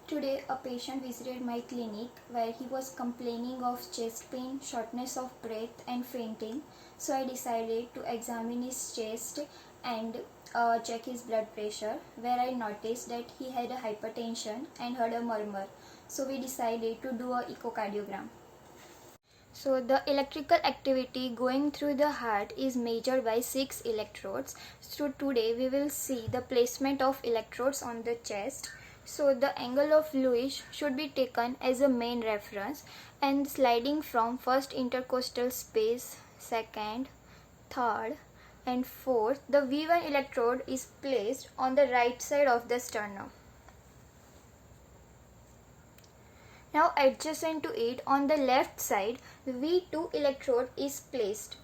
Today, a patient visited my clinic where he was complaining of chest pain, shortness of breath, and fainting. So, I decided to examine his chest and check his blood pressure, where I noticed that he had a hypertension and heard a murmur. So, we decided to do an echocardiogram. So the electrical activity going through the heart is measured by 6 electrodes. So today we will see the placement of electrodes on the chest. So the angle of Lewis should be taken as a main reference, and sliding from first intercostal space, second, third and fourth, the V1 electrode is placed on the right side of the sternum. Now adjacent to it on the left side, the V2 electrode is placed.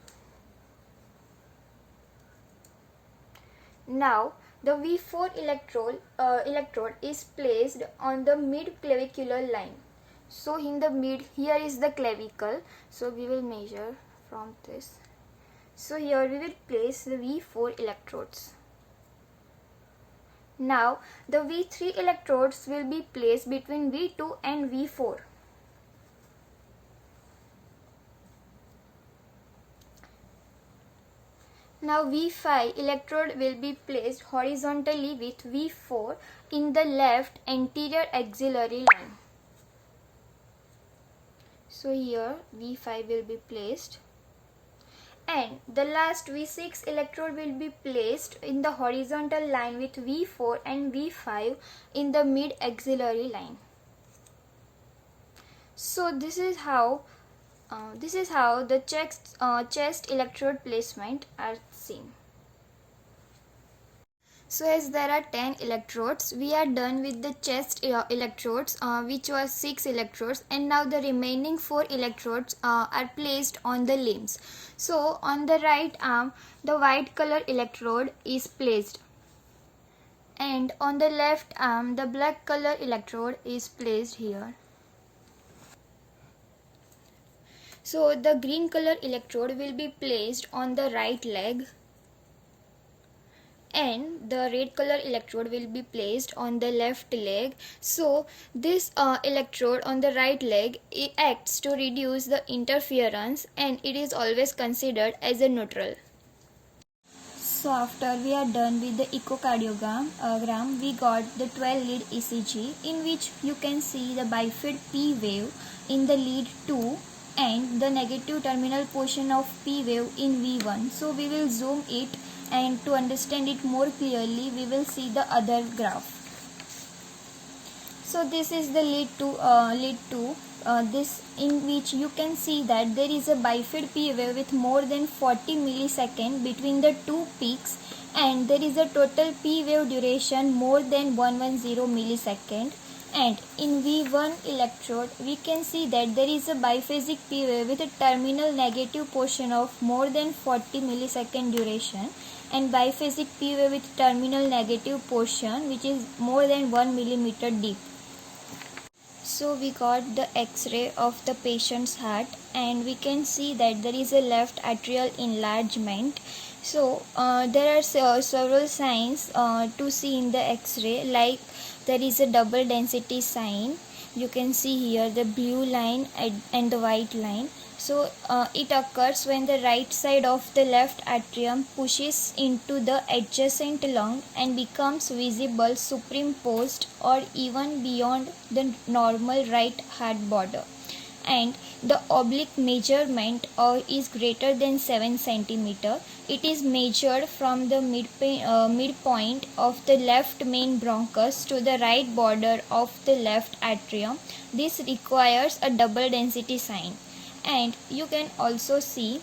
Now the V4 electrode is placed on the mid-clavicular line. So in the mid, here is the clavicle. So we will measure from this. So here we will place the V4 electrodes. Now the V3 electrodes will be placed between V2 and V4. Now V5 electrode will be placed horizontally with V4 in the left anterior axillary line. So here V5 will be placed, and the last V6 electrode will be placed in the horizontal line with V4 and V5 in the mid axillary line. So this is how the chest electrode placement are seen. So as there are 10 electrodes, we are done with the chest electrodes, which was 6 electrodes, and now the remaining 4 electrodes are placed on the limbs. So on the right arm, the white color electrode is placed, and on the left arm, the black color electrode is placed here. So the green color electrode will be placed on the right leg, and the red color electrode will be placed on the left leg. So this electrode on the right leg, it acts to reduce the interference, and it is always considered as a neutral. So after we are done with the echocardiogram, we got the 12 lead ECG, in which you can see the bifid P wave in the lead 2 and the negative terminal portion of P wave in V1. So we will zoom it, and to understand it more clearly, we will see the other graph. So this is the lead 2, this in which you can see that there is a bifid P wave with more than 40 milliseconds between the two peaks, and there is a total P wave duration more than 110 milliseconds. And in V1 electrode, we can see that there is a biphasic P wave with a terminal negative portion of more than 40 millisecond duration, and biphasic P wave with terminal negative portion which is more than 1 millimeter deep. So we got the X-ray of the patient's heart, and we can see that there is a left atrial enlargement. So there are several signs to see in the X-ray, like there is a double density sign. You can see here the blue line and the white line. So it occurs when the right side of the left atrium pushes into the adjacent lung and becomes visible superimposed or even beyond the normal right heart border, and the oblique measurement is greater than 7 cm. It is measured from the midpoint of the left main bronchus to the right border of the left atrium. This requires a double density sign. And you can also see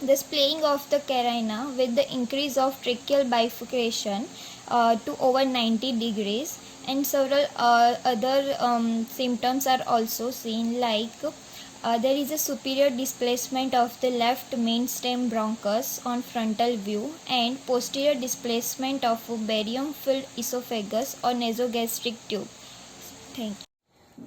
the splaying of the carina with the increase of tracheal bifurcation to over 90 degrees, and several other symptoms are also seen, like there is a superior displacement of the left mainstem bronchus on frontal view, and posterior displacement of barium filled esophagus or nasogastric tube. Thank you.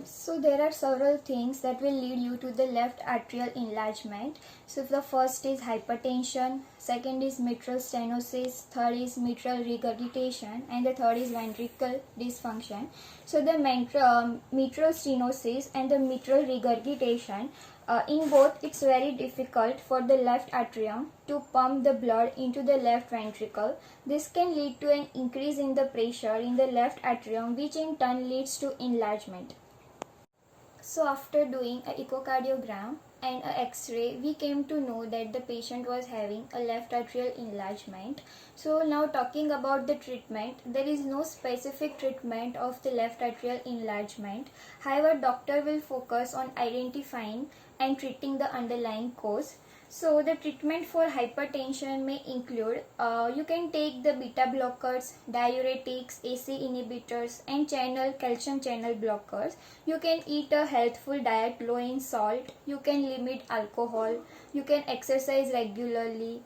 So there are several things that will lead you to the left atrial enlargement. So the first is hypertension, second is mitral stenosis, third is mitral regurgitation, and the third is ventricle dysfunction. So the mitral stenosis and the mitral regurgitation, in both it's very difficult for the left atrium to pump the blood into the left ventricle. This can lead to an increase in the pressure in the left atrium, which in turn leads to enlargement. So after doing an echocardiogram and an X-ray, we came to know that the patient was having a left atrial enlargement. So now talking about the treatment, there is no specific treatment of the left atrial enlargement. However, doctor will focus on identifying and treating the underlying cause. So the treatment for hypertension may include, you can take the beta blockers, diuretics, ACE inhibitors and calcium channel blockers. You can eat a healthful diet low in salt. You can limit alcohol. You can exercise regularly.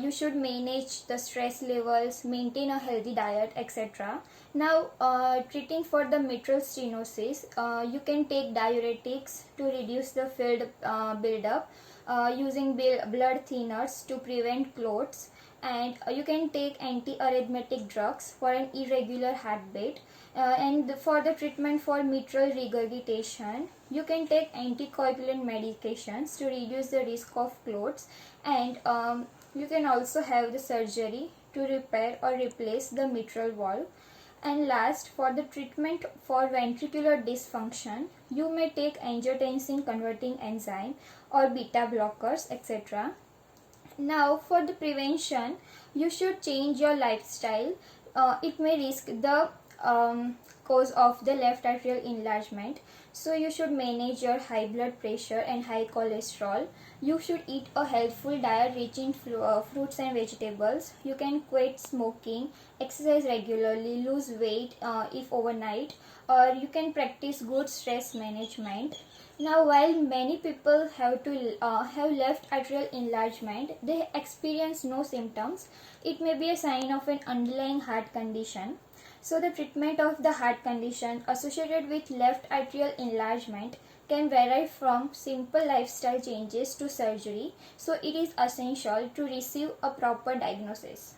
You should manage the stress levels, maintain a healthy diet, etc. Now, treating for the mitral stenosis, you can take diuretics to reduce the fluid buildup. Using blood thinners to prevent clots, and you can take antiarrhythmic drugs for an irregular heartbeat. And for the treatment for mitral regurgitation, you can take anticoagulant medications to reduce the risk of clots, and you can also have the surgery to repair or replace the mitral valve. And last, for the treatment for ventricular dysfunction, you may take angiotensin converting enzyme or beta blockers, etc. Now, for the prevention, you should change your lifestyle. It may risk the cause of the left atrial enlargement. So you should manage your high blood pressure and high cholesterol. You should eat a healthful diet rich in fruits and vegetables. You can quit smoking, exercise regularly, lose weight if overnight, or you can practice good stress management. Now, while many people have left atrial enlargement, they experience no symptoms. It may be a sign of an underlying heart condition. So the treatment of the heart condition associated with left atrial enlargement can vary from simple lifestyle changes to surgery. So it is essential to receive a proper diagnosis.